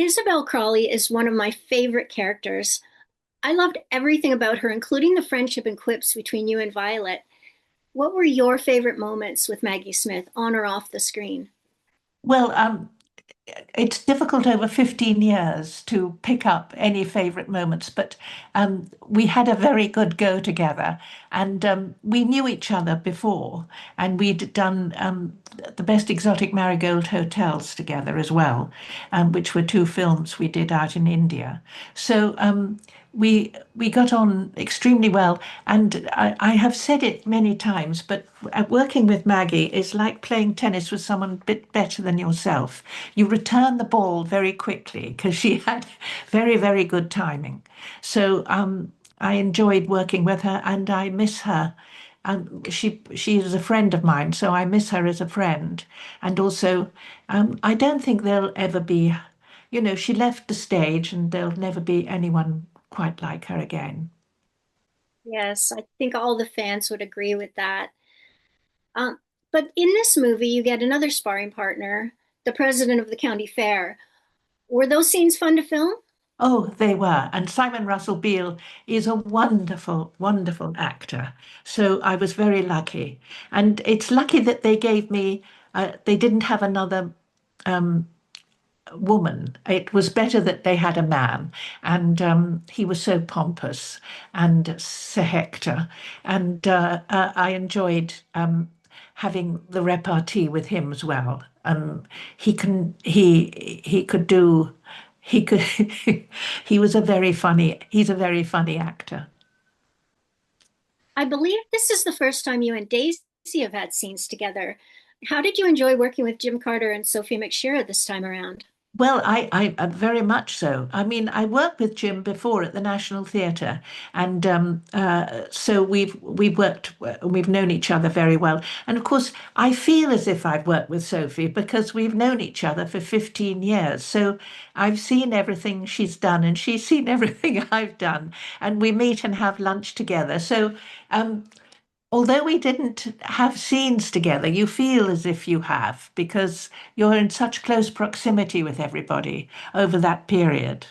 Isabel Crawley is one of my favorite characters. I loved everything about her, including the friendship and quips between you and Violet. What were your favorite moments with Maggie Smith, on or off the screen? Well, it's difficult over 15 years to pick up any favorite moments, but we had a very good go together, and we knew each other before, and we'd done the Best Exotic Marigold Hotels together as well, which were two films we did out in India. So we got on extremely well, and I have said it many times, but working with Maggie is like playing tennis with someone a bit better than yourself. You return the ball very quickly because she had very, very good timing. So I enjoyed working with her, and I miss her. She is a friend of mine, so I miss her as a friend. And also, I don't think there'll ever be, she left the stage, and there'll never be anyone quite like her again. Yes, I think all the fans would agree with that. Um, but in this movie, you get another sparring partner, the president of the county fair. Were those scenes fun to film? Oh, they were. And Simon Russell Beale is a wonderful, wonderful actor. So I was very lucky. And it's lucky that they gave me, they didn't have another um, woman. It was better that they had a man. And he was so pompous, and Sir Hector. And I enjoyed having the repartee with him as well. He could do, he could, he's a very funny actor. I believe this is the first time you and Daisy have had scenes together. How did you enjoy working with Jim Carter and Sophie McShera this time around? Well, I very much so. I mean, I worked with Jim before at the National Theatre, and so we've known each other very well. And of course, I feel as if I've worked with Sophie because we've known each other for 15 years. So I've seen everything she's done, and she's seen everything I've done, and we meet and have lunch together. So um, although we didn't have scenes together, you feel as if you have because you're in such close proximity with everybody over that period.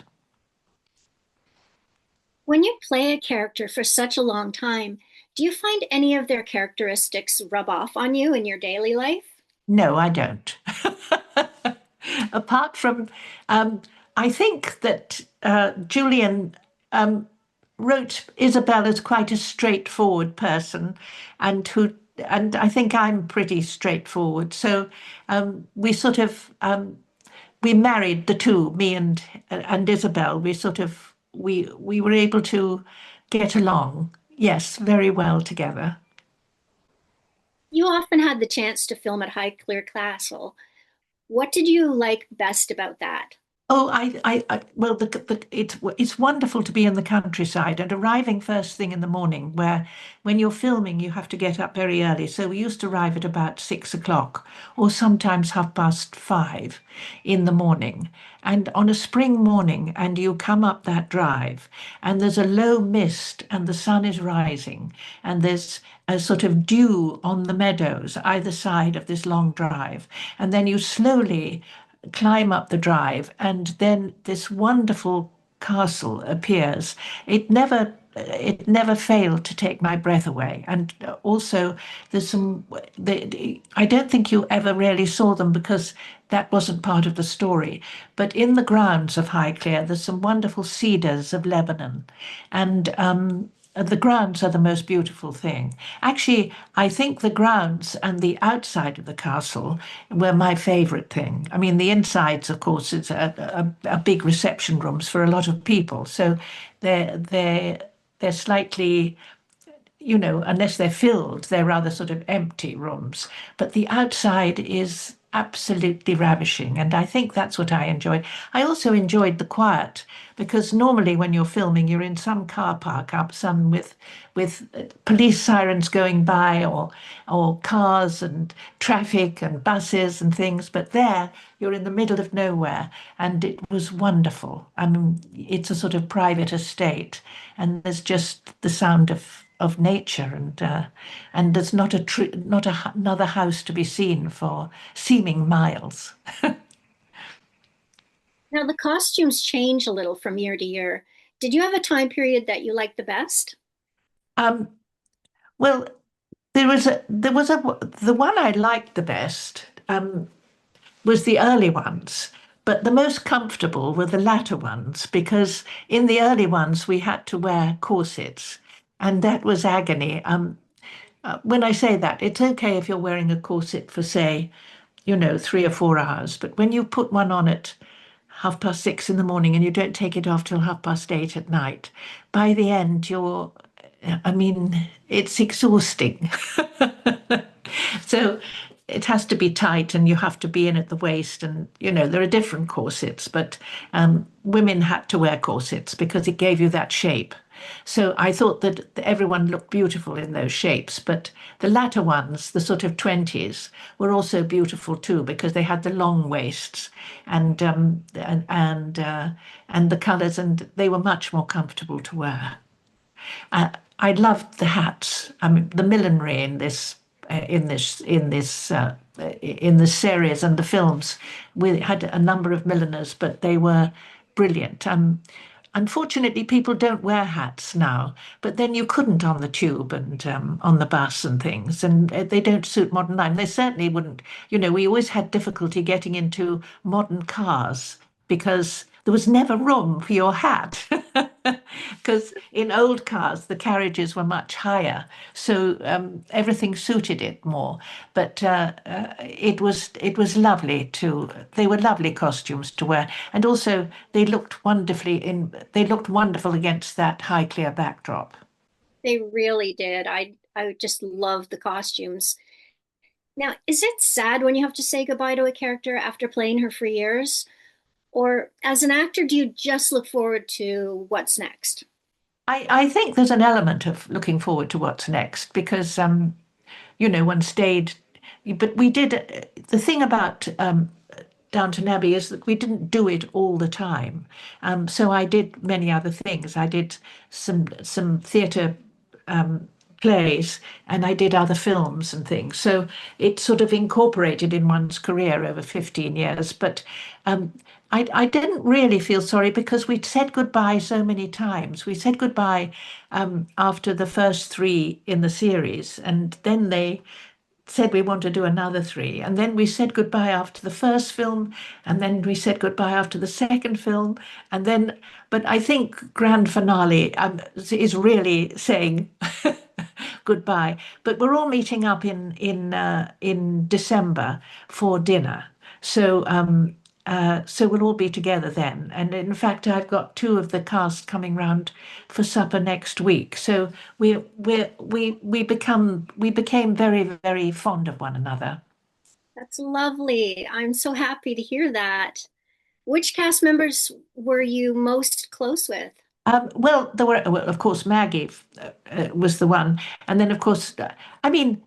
When you play a character for such a long time, do you find any of their characteristics rub off on you in your daily life? No, I don't. Apart from, um, I think that Julian wrote Isabel as quite a straightforward person, and who, and I think I'm pretty straightforward. So we sort of we married the two, me and Isabel. We were able to get along, yes, very well together. You often had the chance to film at Highclere Castle. What did you like best about that? Oh, well, it's wonderful to be in the countryside and arriving first thing in the morning, where when you're filming, you have to get up very early. So we used to arrive at about 6 o'clock or sometimes 5:30 in the morning. And on a spring morning, and you come up that drive, and there's a low mist, and the sun is rising, and there's a sort of dew on the meadows either side of this long drive. And then you slowly climb up the drive, and then this wonderful castle appears. It never failed to take my breath away. And also, there's some. I don't think you ever really saw them because that wasn't part of the story. But in the grounds of Highclere, there's some wonderful cedars of Lebanon, and the grounds are the most beautiful thing. Actually, I think the grounds and the outside of the castle were my favorite thing. I mean, the insides, of course, it's a big reception rooms for a lot of people. So they're slightly, unless they're filled, they're rather sort of empty rooms. But the outside is absolutely ravishing, and I think that's what I enjoyed. I also enjoyed the quiet because normally when you're filming, you're in some car park up some with police sirens going by or cars and traffic and buses and things. But there, you're in the middle of nowhere, and it was wonderful. I mean, it's a sort of private estate, and there's just the sound of nature, and there's another house to be seen for seeming miles. Now, the costumes change a little from year to year. Did you have a time period that you liked the best? Um, well, there was the one I liked the best was the early ones, but the most comfortable were the latter ones because in the early ones we had to wear corsets, and that was agony. When I say that, it's okay if you're wearing a corset for, say, 3 or 4 hours, but when you put one on at 6:30 in the morning and you don't take it off till 8:30 at night, by the end I mean, it's exhausting. So it has to be tight and you have to be in at the waist. And, there are different corsets, but women had to wear corsets because it gave you that shape. So I thought that everyone looked beautiful in those shapes, but the latter ones, the sort of 20s, were also beautiful too because they had the long waists and the colours, and they were much more comfortable to wear. I loved the hats. I mean, the millinery in this series and the films. We had a number of milliners, but they were brilliant. Unfortunately, people don't wear hats now, but then you couldn't on the tube and on the bus and things, and they don't suit modern life. They certainly wouldn't. We always had difficulty getting into modern cars because there was never room for your hat. Because in old cars, the carriages were much higher, so everything suited it more. But it was lovely to. They were lovely costumes to wear, and also they looked wonderful against that Highclere backdrop. They really did. I just love the costumes. Now, is it sad when you have to say goodbye to a character after playing her for years? Or as an actor, do you just look forward to what's next? I think there's an element of looking forward to what's next because one stayed, but we did. The thing about Downton Abbey is that we didn't do it all the time. So I did many other things. I did some theatre um, plays, and I did other films and things. So it sort of incorporated in one's career over 15 years. But um, I didn't really feel sorry because we'd said goodbye so many times. We said goodbye after the first three in the series, and then they said we want to do another three. And then we said goodbye after the first film, and then we said goodbye after the second film. And then, but I think grand finale is really saying goodbye. But we're all meeting up in December for dinner. So we'll all be together then. And in fact, I've got two of the cast coming round for supper next week. So we became very, very fond of one another. That's lovely. I'm so happy to hear that. Which cast members were you most close with? Well, well, of course, Maggie was the one, and then of course, I mean,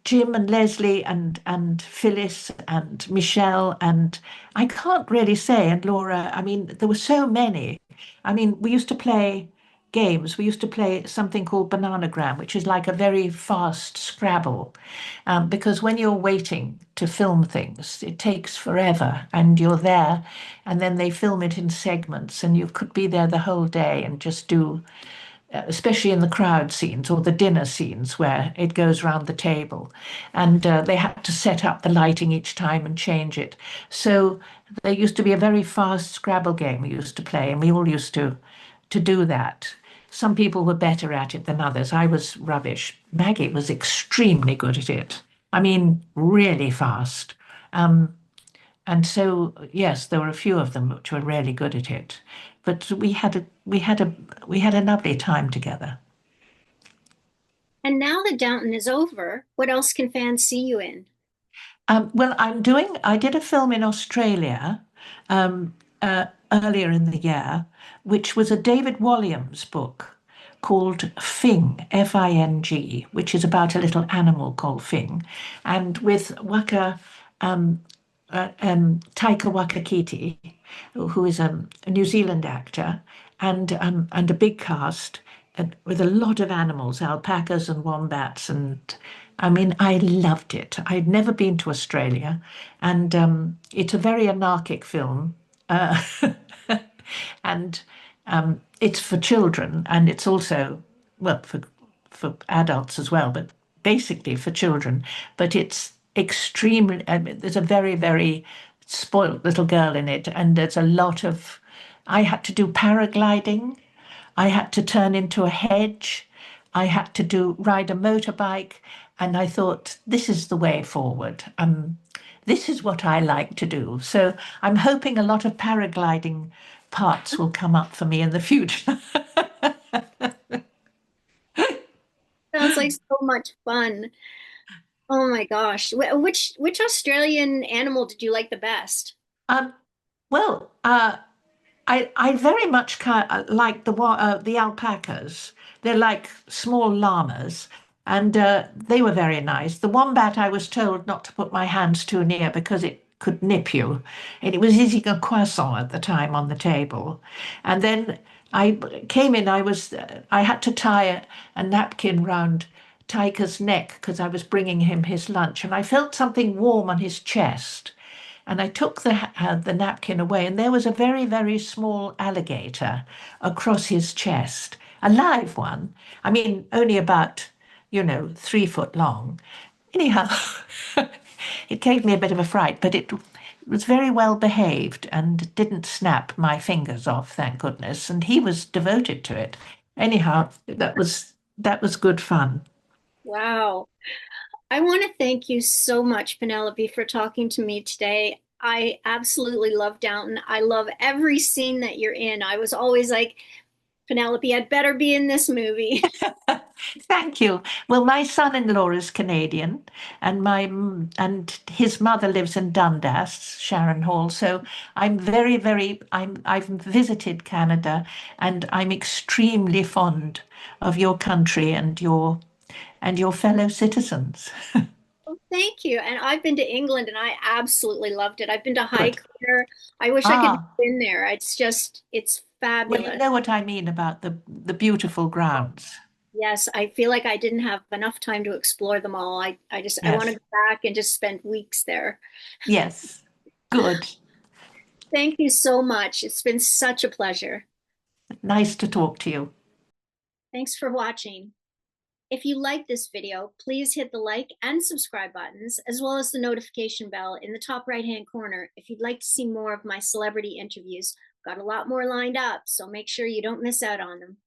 Jim and Leslie and Phyllis and Michelle and I can't really say, and Laura. I mean, there were so many. I mean, we used to play games. We used to play something called Bananagram, which is like a very fast Scrabble, because when you're waiting to film things, it takes forever, and you're there, and then they film it in segments, and you could be there the whole day and just do especially in the crowd scenes or the dinner scenes where it goes round the table. And they had to set up the lighting each time and change it. So there used to be a very fast Scrabble game we used to play, and we all used to do that. Some people were better at it than others. I was rubbish. Maggie was extremely good at it. I mean, really fast. Um, and so, yes, there were a few of them which were really good at it. But we had a lovely time together. And now that Downton is over, what else can fans see you in? Well, I did a film in Australia um, earlier in the year, which was a David Walliams book called Fing, Fing, which is about a little animal called Fing, and with Taika Waikiki, who is a New Zealand actor, and a big cast and with a lot of animals, alpacas and wombats, and I mean, I loved it. I'd never been to Australia, and it's a very anarchic film. Uh, and it's for children, and it's also, well, for adults as well, but basically for children. But it's extremely, I mean, there's a very, very spoilt little girl in it, and there's a lot of, I had to do paragliding. I had to turn into a hedge. I had to ride a motorbike, and I thought, this is the way forward. This is what I like to do. So I'm hoping a lot of paragliding parts will come up for me in the future. Sounds like so much fun. Oh my gosh. Which Australian animal did you like the best? um, well, I very much like the alpacas. They're like small llamas, and they were very nice. The wombat I was told not to put my hands too near because it could nip you, and it was eating a croissant at the time on the table. And then I came in. I had to tie a napkin round Tiger's neck because I was bringing him his lunch, and I felt something warm on his chest. And I took the napkin away, and there was a very, very small alligator across his chest, a live one. I mean, only about, 3 foot long. Anyhow, it gave me a bit of a fright, but it was very well behaved and didn't snap my fingers off, thank goodness. And he was devoted to it. Anyhow, that was good fun. Wow. I want to thank you so much, Penelope, for talking to me today. I absolutely love Downton. I love every scene that you're in. I was always like, Penelope, I'd better be in this movie. Thank you. Well, my son-in-law is Canadian, and and his mother lives in Dundas, Sharon Hall. So I'm very, very. I've visited Canada, and I'm extremely fond of your country and your fellow citizens. Well, thank you. And I've been to England and I absolutely loved it. I've been to Good. Highclere. I wish I could have Ah, been there. It's well, you fabulous. know what I mean about the beautiful grounds. Yes, I feel like I didn't have enough time to explore them all. I want to Yes. go back and just spend weeks there. Yes. Good. Thank you so much. It's been such a pleasure. Nice to talk to you. Thanks for watching. If you like this video, please hit the like and subscribe buttons, as well as the notification bell in the top right-hand corner if you'd like to see more of my celebrity interviews. Got a lot more lined up, so make sure you don't miss out on them.